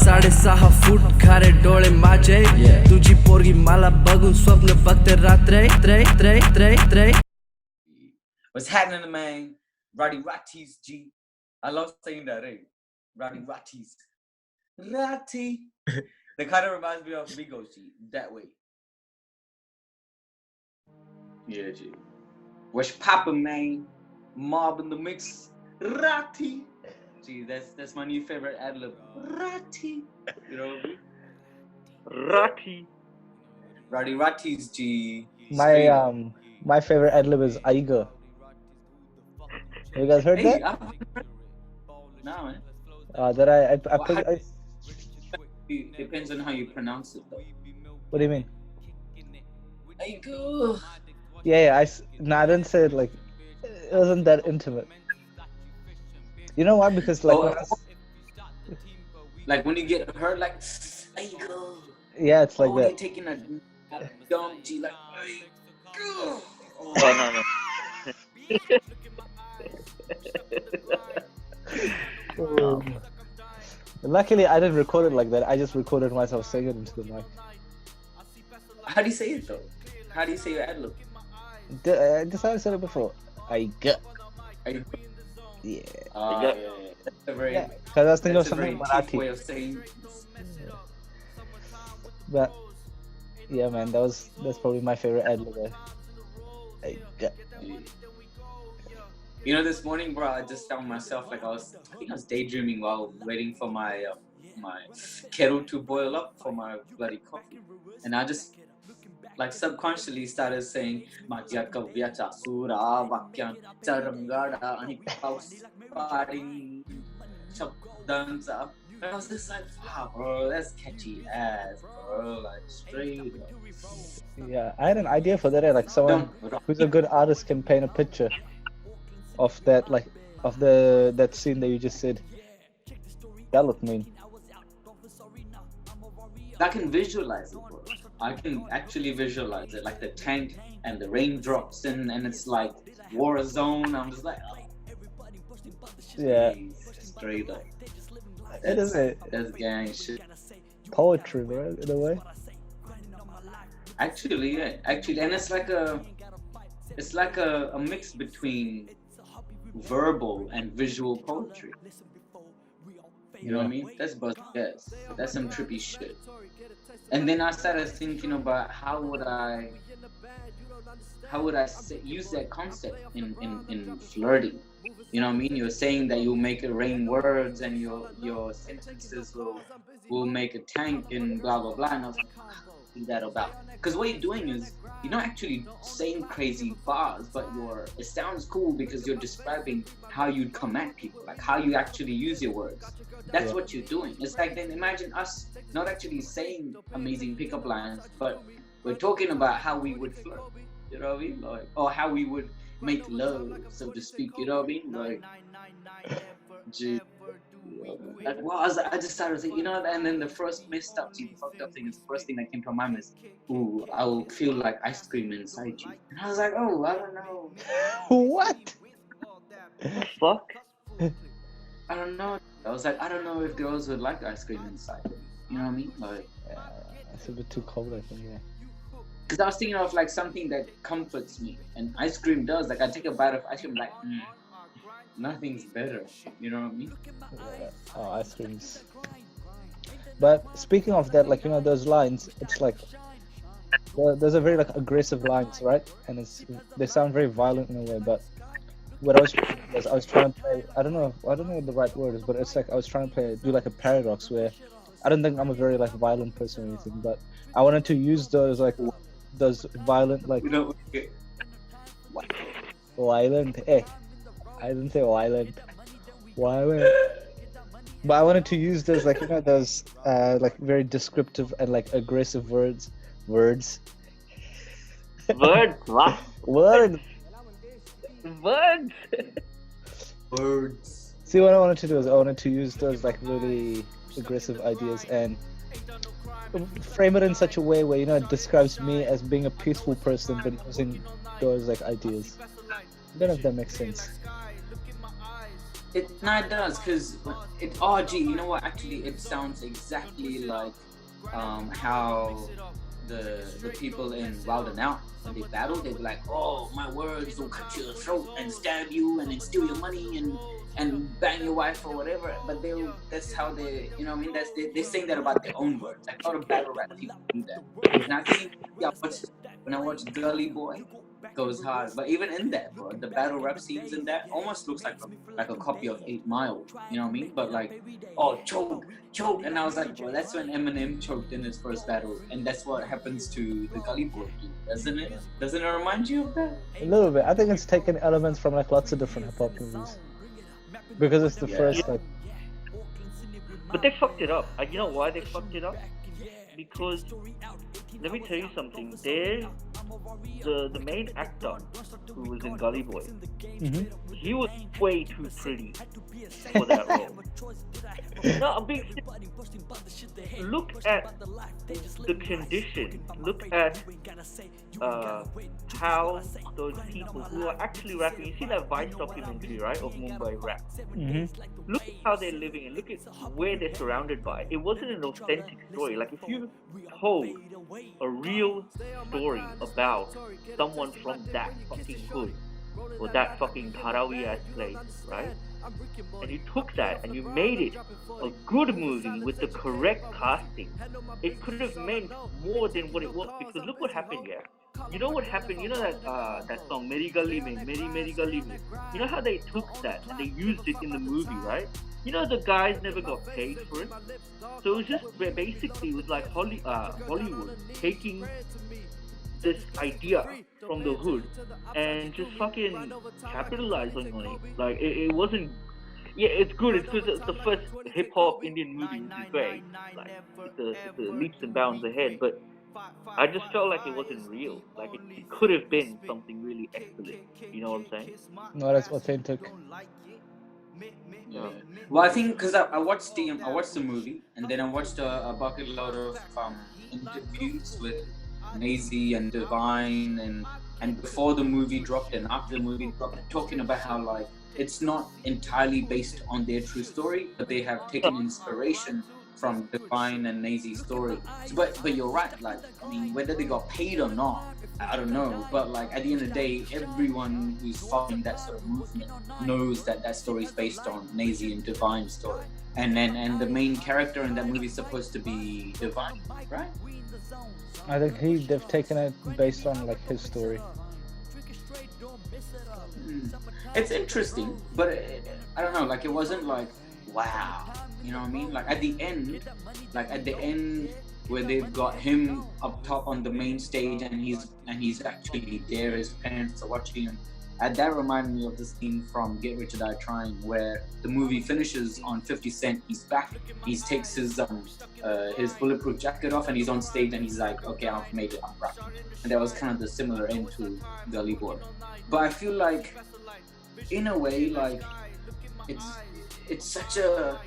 6.5 फूट खारे डोळे माझे तुझी पोरगी मला बघून स्वप्न बघते रात्रे त्रे त्रे त्रे त्रे. What's happening, man? Rowdy Rathis, G. I love saying that, eh? Rowdy Rathis. Rati. That kind of reminds me of Migos, G. That way. Yeah, G. What's poppin', man? Mob in the mix. Rati. Gee, that's my new favorite ad-lib. Rati. You know what I mean? Rati. Rowdy Rathis, G. My favorite ad-lib is Aiga. Have you guys heard that? No, man. It depends on how you pronounce it, though. What do you mean? Aiga. Yeah. I didn't say it like it wasn't that intimate. You know why? Because like when you get hurt, like Aiga. Yeah, it's like that. You're taking a dumb G, like Aiga. Oh no. Luckily, I didn't record it like that. I just recorded myself saying it into the mic. How do you say it though? How do you say your ad-lib? Just how I said it before. Aiga. Yeah. That's a very. Because I was thinking of something Marathi way of saying. But yeah, man, that's probably my favorite ad-lib. Aiga. You know, this morning, bro, I just found myself like I think I was daydreaming while waiting for my kettle to boil up for my bloody coffee, and I just like subconsciously started saying and I was just like, wow, bro, that's catchy ass, bro, like straight up. Yeah, I had an idea for that. Like someone who's a good artist can paint a picture of that, like of that scene that you just said. That looked mean. I can visualize it, bro. I can actually visualize it, like the tank and the raindrops, and it's like war zone. I'm just like, oh. Yeah, straight up. That's gang shit. Poetry, right? In a way. Actually, yeah. And it's like a mix between verbal and visual poetry. You know what I mean? That's yes. That's some trippy shit. And then I started thinking about how would I use that concept in flirting. You know what I mean? You're saying that you make it rain words and your sentences will make a tank and blah blah blah. And I was like, what is that about? Because what you're doing is you're not actually saying crazy bars, but it sounds cool because you're describing how you'd come at people, like how you actually use your words. That's what you're doing. It's like, then imagine us not actually saying amazing pickup lines, but we're talking about how we would flirt. You know what I mean? Like, or how we would make love, so to speak. You know what I mean? Like, gee. Like, well, I just started thinking, you know, and then the first messed up thing, the fucked up thing is the first thing that came to my mind is, ooh, I will feel like ice cream inside you. And I was like, oh, I don't know. What? The fuck? I don't know. I was like, I don't know if girls would like ice cream inside them. You know what I mean? Like, it's a bit too cold, I think, yeah. Because I was thinking of like something that comforts me, and ice cream does. Like, I take a bite of ice cream, like, nothing's better. You know what I mean? Yeah. Oh, ice creams. But speaking of that, like, you know, those lines, it's like there's a very like aggressive lines, right? And they sound very violent in a way. But what I was trying to play, I don't know what the right word is, but it's like I was trying to do like a paradox where I don't think I'm a very like violent person or anything, but I wanted to use those violent, like, violent. I didn't say violent. But I wanted to use those, like, you know, those like very descriptive and like aggressive words. Words? What? Words. See, what I wanted to do is I wanted to use those like really aggressive ideas and frame it in such a way where, you know, it describes me as being a peaceful person, but using those like ideas. I don't know if that makes sense. It does, because it. Oh, gee, you know what? Actually, it sounds exactly like how the people in Wild 'N Out, when they battle, they be like, "Oh, my words will cut your throat and stab you and then steal your money and bang your wife or whatever." But that's how they, you know what I mean? They're saying that about their own words. Like a lot of battle rap people do that. And I've seen, when I watch Gully Boy, goes hard. But even in that, bro, the battle rap scenes in that almost looks like a copy of 8 Mile. You know what I mean? But like, oh, choke, and I was like, bro, that's when Eminem choked in his first battle, and that's what happens to the Gully Boy dude, doesn't it? Doesn't it remind you of that? A little bit. I think it's taken elements from like lots of different hip hop movies. Because it's the first like. But they fucked it up. And you know why they fucked it up? Because let me tell you something. The main actor who was in Gully Boy, he was way too pretty for that role. No, I'm being serious. Look at the condition. Look at how those people who are actually rapping. You see that Vice documentary, right, of Mumbai rap. Look at how they're living and look at where they're surrounded by. It wasn't an authentic story. Like if you told a real story about someone from that fucking hood or that fucking Dharavi ass place, right? And you took that and you made it a good movie with the correct casting, it could have meant more than what it was. Because look what happened here. You know what happened? You know that song Meri Gully Mein, Meri Gully Mein. You know how they took that and they used it in the movie, right? You know the guys never got paid for it. So it was just basically it was like Hollywood taking this idea from the hood and just fucking capitalizing on it. Like it wasn't. Yeah, it's good. It's good. It's the first hip hop Indian movie, which is great. Like it's a leaps and bounds ahead. But I just felt like it wasn't real. Like it could have been something really excellent. You know what I'm saying? Not as authentic. Yeah. Well, I think because I watched the movie, and then I watched a bucket load of interviews with Nazy and Divine, and before the movie dropped and after the movie dropped, talking about how like it's not entirely based on their true story, but they have taken inspiration from Divine and Nazy's story. So, but you're right. Like I mean, whether they got paid or not, I don't know. But like at the end of the day, everyone who's following that sort of movement knows that story is based on Nazy and Divine's story. And the main character in that movie is supposed to be Divine, right? I think they've taken it based on like his story. It's interesting, but I don't know. Like it wasn't like wow, you know what I mean? Like at the end, where they've got him up top on the main stage and he's actually there. His parents are watching him. That reminded me of the scene from Get Rich or Die Trying, where the movie finishes on 50 Cent. He's back. He takes his bulletproof jacket off and he's on stage and he's like, "Okay, I've made it. I'm rapping." And that was kind of the similar end to Gully Boy. But I feel like, in a way, like it's such a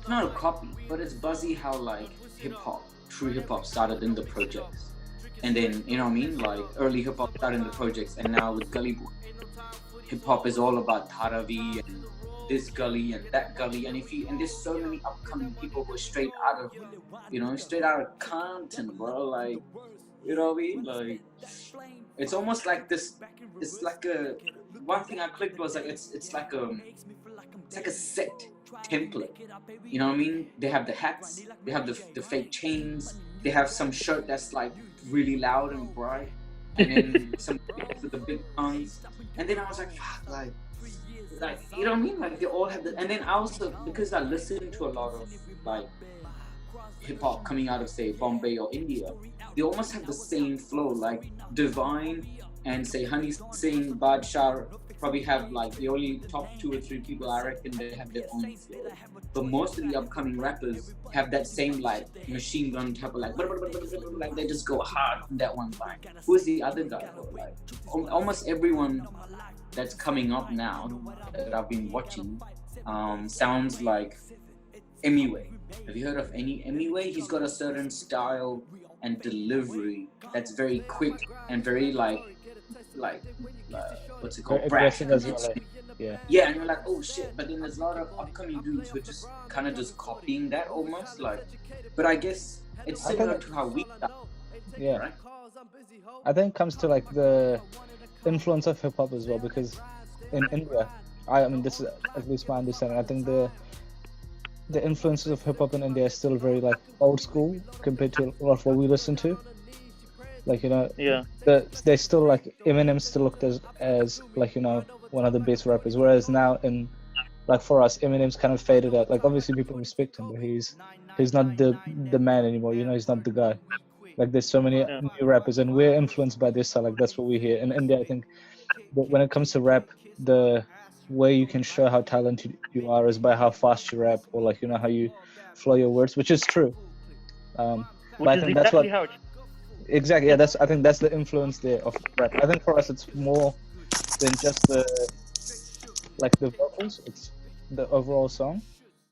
not a copy, but it's buzzy how like true hip hop started in the projects. And then, you know what I mean? Like early hip hop started in the projects, and now with Gully Boy, hip hop is all about Dharavi and this gully and that gully. And there's so many upcoming people who are straight out of Compton, bro. Like, you know what I mean? Like, it's almost like this. It's like one thing I clicked was like it's like a set template. You know what I mean? They have the hats, they have the fake chains, they have some shirt that's like really loud and bright, and then some with the big tongues. And then I was like, fuck, like you know what I mean? Like they all have the. And then I also, because I listen to a lot of like hip hop coming out of say Bombay or India, they almost have the same flow. Like Divine and say Honey Singh, Badshah probably have like the only top 2 or 3 people I reckon they have their own flow. But most of the upcoming rappers have that same like machine gun type of like they just go hard in that one line. Who's the other guy though? Like almost everyone that's coming up now that I've been watching sounds like Emiway. Have you heard of any Emiway? He's got a certain style and delivery that's very quick and very like what's it called? Brash. Aggressive as well. Yeah. Yeah, and you're like, oh shit, but then there's a lot of upcoming dudes who are just kind of just copying that almost, like, but I guess it's similar to how we start, Yeah. right? I think it comes to like the influence of hip hop as well, because in India, I mean, this is at least my understanding. I think the influences of hip hop in India is still very like old school compared to a lot of what we listen to. Like, you know, Yeah. they still like Eminem still looked as like, you know, one of the best rappers, whereas now in like for us, Eminem's kind of faded out. Like obviously people respect him, but he's not the man anymore. You know, he's not the guy. Like there's so many Yeah. new rappers, and we're influenced by this. So like that's what we hear in India. I think that when it comes to rap, the way you can show how talented you are is by how fast you rap, or like, you know, how you flow your words, which is true. But I think that's what how it exactly. Yeah, I think that's the influence there of rap. I think for us it's more than just the vocals. It's the overall song.